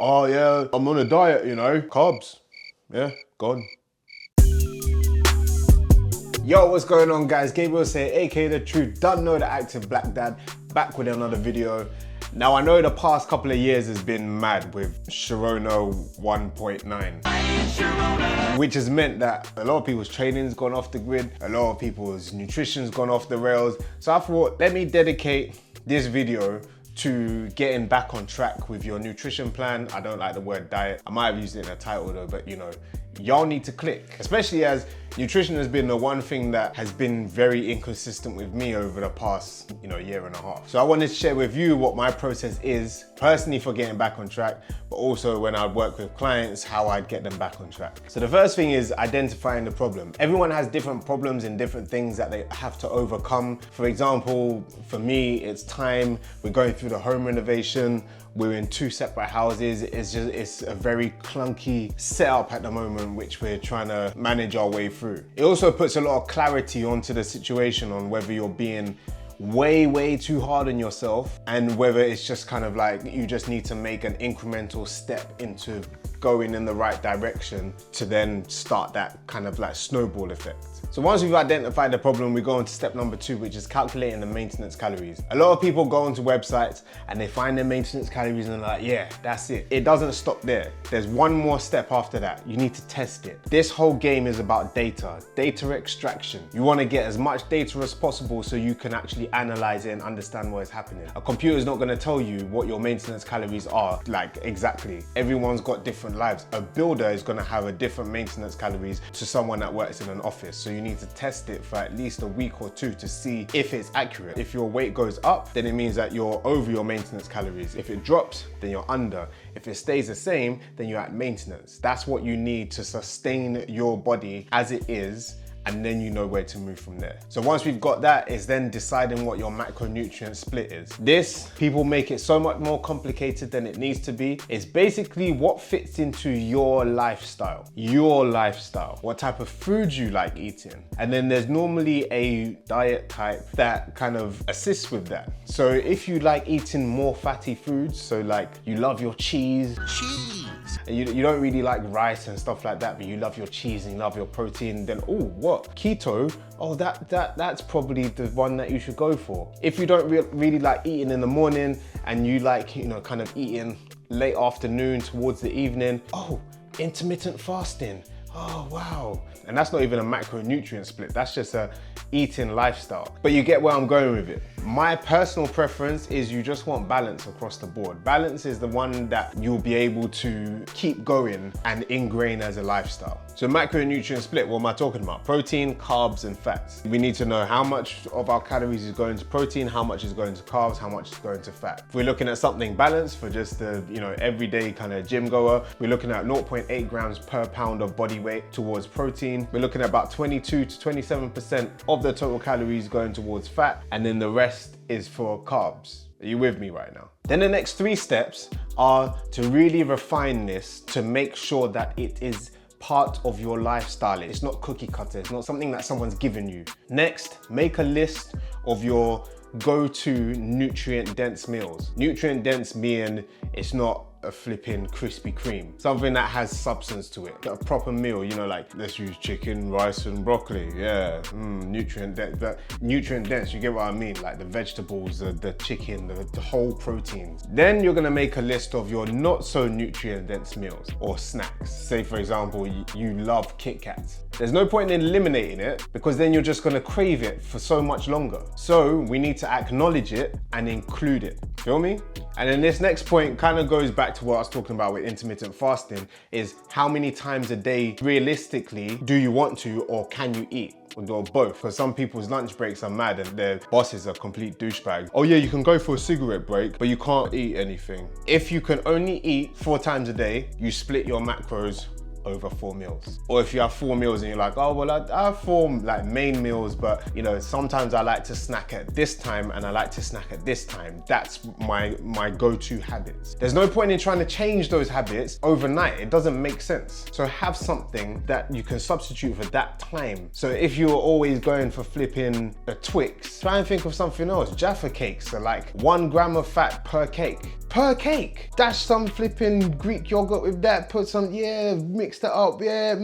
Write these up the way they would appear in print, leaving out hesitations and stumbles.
Oh yeah, I'm on a diet, you know, carbs. Yeah, gone. Yo, what's going on guys? Gabriel here, aka The Truth, don't know the active black dad, back with another video. Now I know the past couple of years has been mad with Sharona 1.9, which has meant that a lot of people's training's gone off the grid, a lot of people's nutrition's gone off the rails. So I thought, let me dedicate this video to getting back on track with your nutrition plan. I don't like the word diet. I might have used it in a title though, but you know, y'all need to click, especially as nutrition has been the one thing that has been very inconsistent with me over the past, year and a half. So I wanted to share with you what my process is personally for getting back on track, but also when I work with clients, how I'd get them back on track. So the first thing is identifying the problem. Everyone has different problems and different things that they have to overcome. For example, for me, it's time. We're going through the home renovation. We're in 2 separate houses. It's a very clunky setup at the moment, which we're trying to manage our way through. It also puts a lot of clarity onto the situation on whether you're being way too hard on yourself and whether it's just kind of like you just need to make an incremental step into going in the right direction to then start that kind of like snowball effect. So once we've identified the problem, we go on to step number 2, which is calculating the maintenance calories. A lot of people go onto websites and they find their maintenance calories and they're like, yeah, that's it. It doesn't stop there. There's one more step after that. You need to test it. This whole game is about data extraction. You want to get as much data as possible so you can actually analyze it and understand what is happening. A computer is not going to tell you what your maintenance calories are like exactly. Everyone's got different lives. A builder is going to have a different maintenance calories to someone that works in an office. So you need to test it for at least a week or 2 to see if it's accurate. If your weight goes up, then it means that you're over your maintenance calories. If it drops, then you're under. If it stays the same, then you're at maintenance. That's what you need to sustain your body as it is, and then you know where to move from there. So once we've got that, it's then deciding what your macronutrient split is. This, people make it so much more complicated than it needs to be. It's basically what fits into your lifestyle. What type of food you like eating. And then there's normally a diet type that kind of assists with that. So if you like eating more fatty foods, so like you love your cheese. And you don't really like rice and stuff like that, but you love your cheese and you love your protein, then what? Keto? Oh, that's probably the one that you should go for. If you don't really like eating in the morning and you like, kind of eating late afternoon towards the evening, oh, intermittent fasting. Oh, wow. And that's not even a macronutrient split. That's just a eating lifestyle. But you get where I'm going with it. My personal preference is you just want balance across the board. Balance is the one that you'll be able to keep going and ingrain as a lifestyle. So macronutrient split, what am I talking about? Protein, carbs, and fats. We need to know how much of our calories is going to protein, how much is going to carbs, how much is going to fat. If we're looking at something balanced for just the, everyday kind of gym goer, we're looking at 0.8 grams per pound of body weight towards protein. We're looking at about 22 to 27% of the total calories going towards fat, and then the rest is for carbs. Are you with me right now? Then the next 3 steps are to really refine this to make sure that it is part of your lifestyle. It's not cookie cutter. It's not something that someone's given you. Next, make a list of your go-to nutrient dense meals. Nutrient dense meaning it's not a flipping Krispy Kreme. Something that has substance to it. A proper meal, like let's use chicken, rice and broccoli. Yeah, nutrient dense. But nutrient dense, you get what I mean? Like the vegetables, the chicken, the whole proteins. Then you're gonna make a list of your not so nutrient dense meals or snacks. Say for example, you love Kit Kats. There's no point in eliminating it because then you're just gonna crave it for so much longer. So we need to acknowledge it and include it. Feel me? And then this next point kind of goes back to what I was talking about with intermittent fasting, is how many times a day realistically do you want to or can you eat? Or both, because some people's lunch breaks are mad and their bosses are complete douchebags. Oh yeah, you can go for a cigarette break, but you can't eat anything. If you can only eat 4 times a day, you split your macros over 4 meals. Or if you have 4 meals and you're like, oh, well, I have 4 like main meals, but sometimes I like to snack at this time and I like to snack at this time. That's my go-to habits. There's no point in trying to change those habits overnight. It doesn't make sense. So have something that you can substitute for that time. So if you're always going for flipping a Twix, try and think of something else. Jaffa cakes are like 1 gram of fat per cake. per cake. Dash some flipping Greek yogurt with that, put some, yeah, mix that up, yeah,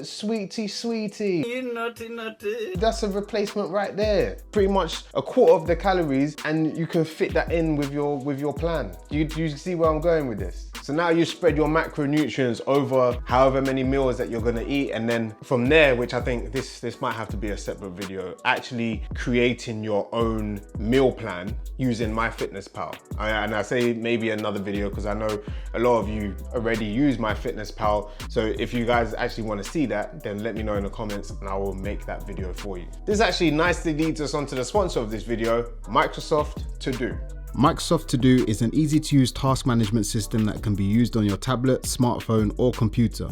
sweetie. You naughty. That's a replacement right there. Pretty much a quarter of the calories, and you can fit that in with your plan. You see where I'm going with this? So now you spread your macronutrients over however many meals that you're gonna eat, and then from there, which I think this might have to be a separate video, actually creating your own meal plan using MyFitnessPal. And I say maybe another video because I know a lot of you already use MyFitnessPal. So if you guys actually want to see that, then let me know in the comments and I will make that video for you. This actually nicely leads us onto the sponsor of this video, Microsoft ToDo. Microsoft ToDo is an easy-to-use task management system that can be used on your tablet, smartphone, or computer.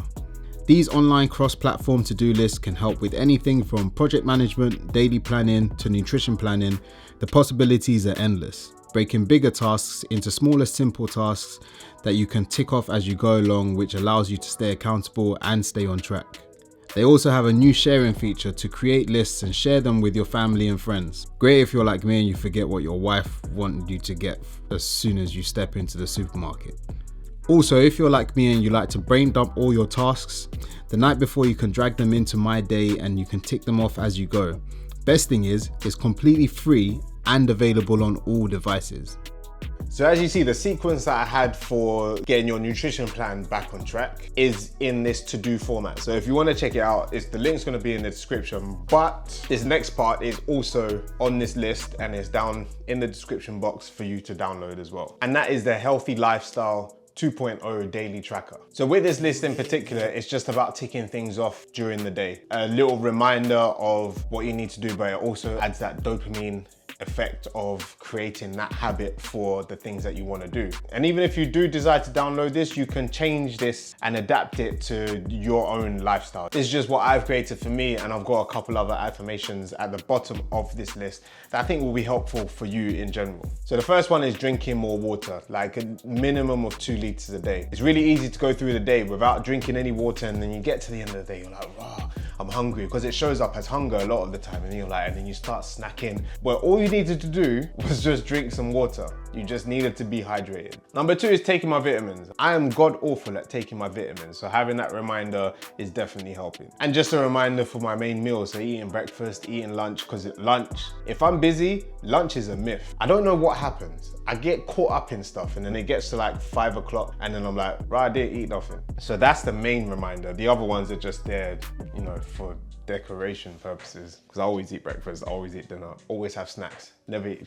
These online cross-platform to-do lists can help with anything from project management, daily planning, to nutrition planning. The possibilities are endless, breaking bigger tasks into smaller, simple tasks that you can tick off as you go along, which allows you to stay accountable and stay on track. They also have a new sharing feature to create lists and share them with your family and friends. Great if you're like me and you forget what your wife wanted you to get as soon as you step into the supermarket. Also, if you're like me and you like to brain dump all your tasks, the night before you can drag them into My Day and you can tick them off as you go. Best thing is, it's completely free and available on all devices. So as you see, the sequence that I had for getting your nutrition plan back on track is in this to-do format. So if you want to check it out, the link's going to be in the description, but this next part is also on this list and it's down in the description box for you to download as well. And that is the Healthy Lifestyle 2.0 daily tracker. So with this list in particular, it's just about ticking things off during the day. A little reminder of what you need to do, but it also adds that dopamine effect of creating that habit for the things that you want to do. And even if you do decide to download this, you can change this and adapt it to your own lifestyle. This is just what I've created for me, and I've got a couple other affirmations at the bottom of this list that I think will be helpful for you in general. So the first one is drinking more water, like a minimum of 2 liters a day. It's really easy to go through the day without drinking any water, and then you get to the end of the day, you're like, wow, I'm hungry, because it shows up as hunger a lot of the time, and you're like, and then you start snacking. Well, all you needed to do was just drink some water. You just needed to be hydrated. Number 2 is taking my vitamins. I am god awful at taking my vitamins, so having that reminder is definitely helping. And just a reminder for my main meals, so eating breakfast, eating lunch, because at lunch, if I'm busy, lunch is a myth. I don't know what happens. I get caught up in stuff, and then it gets to like 5 o'clock, and then I'm like, right, I didn't eat nothing. So that's the main reminder. The other ones are just there, you know, for decoration purposes, because I always eat breakfast, I always eat dinner, always have snacks,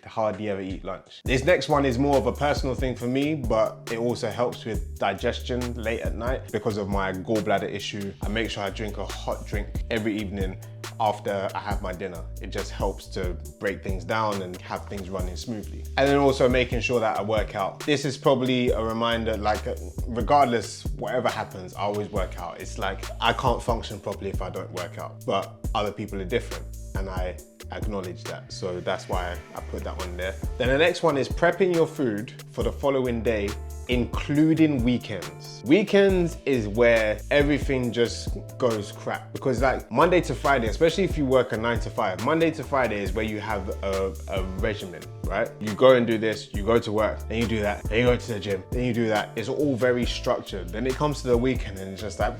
hardly ever eat lunch. This next one is more of a personal thing for me, but it also helps with digestion late at night because of my gallbladder issue. I make sure I drink a hot drink every evening after I have my dinner. It just helps to break things down and have things running smoothly. And then also making sure that I work out. This is probably a reminder, like regardless, whatever happens, I always work out. It's like, I can't function properly if I don't work out, but other people are different, and I acknowledge that. So that's why I put that one there. Then the next one is prepping your food for the following day, including weekends. Weekends is where everything just goes crap, because like Monday to Friday, especially if you work a 9 to 5, Monday to Friday is where you have a regimen, right? You go and do this, you go to work, then you do that, then you go to the gym, then you do that. It's all very structured. Then it comes to the weekend and it's just like,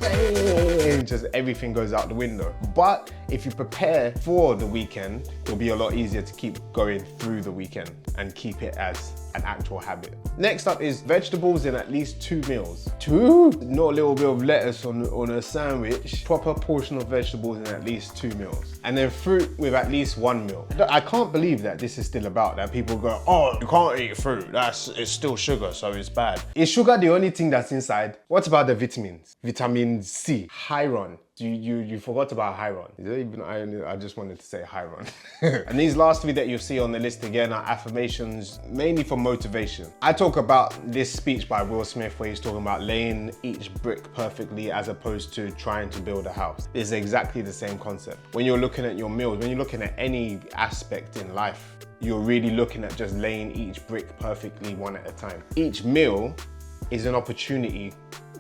just everything goes out the window. But if you prepare for the weekend, it'll be a lot easier to keep going through the weekend and keep it as an actual habit. Next up is vegetables in at least 2 meals. 2? Not a little bit of lettuce on a sandwich. Proper portion of vegetables in at least 2 meals. And then fruit with at least 1 meal. I can't believe that this is still about, that people go, oh, you can't eat fruit, it's still sugar, so it's bad. Is sugar the only thing that's inside? What about the vitamins? Vitamin C, iron. You forgot about iron. Is there even iron? I just wanted to say iron. And these last 3 that you see on the list again are affirmations, mainly for motivation. I talk about this speech by Will Smith where he's talking about laying each brick perfectly as opposed to trying to build a house. It's exactly the same concept. When you're looking at your meals, when you're looking at any aspect in life, you're really looking at just laying each brick perfectly one at a time. Each meal is an opportunity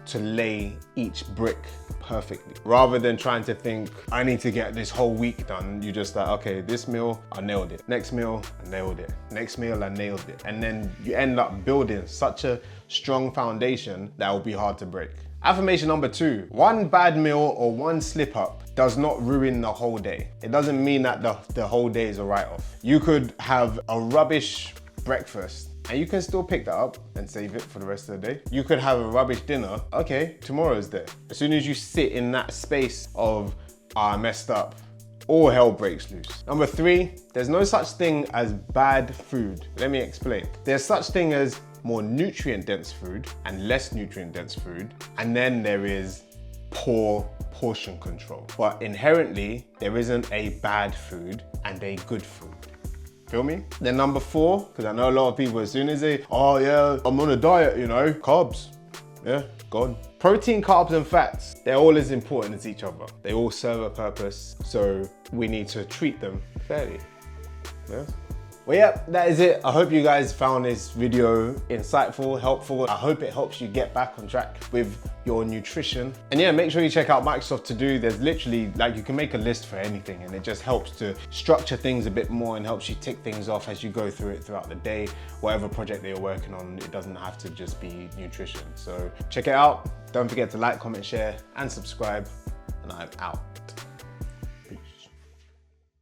to lay each brick perfectly. Rather than trying to think, I need to get this whole week done, you just like, okay, this meal, I nailed it. Next meal, I nailed it. Next meal, I nailed it. And then you end up building such a strong foundation that will be hard to break. Affirmation number 2, one bad meal or one slip up does not ruin the whole day. It doesn't mean that the whole day is a write-off. You could have a rubbish breakfast and you can still pick that up and save it for the rest of the day. You could have a rubbish dinner. Okay, tomorrow's there. As soon as you sit in that space of, I messed up, all hell breaks loose. Number 3, there's no such thing as bad food. Let me explain. There's such thing as more nutrient dense food and less nutrient dense food. And then there is poor portion control. But inherently, there isn't a bad food and a good food. Feel me? Then number 4, because I know a lot of people, as soon as they, oh yeah, I'm on a diet, you know, carbs, yeah, gone. Protein, carbs, and fats, they're all as important as each other. They all serve a purpose, so we need to treat them fairly, yeah? Well, yeah, that is it. I hope you guys found this video insightful, helpful. I hope it helps you get back on track with your nutrition. And yeah, make sure you check out Microsoft ToDo. There's literally, like, you can make a list for anything and it just helps to structure things a bit more and helps you tick things off as you go through it throughout the day. Whatever project that you're working on, it doesn't have to just be nutrition. So check it out. Don't forget to like, comment, share, and subscribe. And I'm out.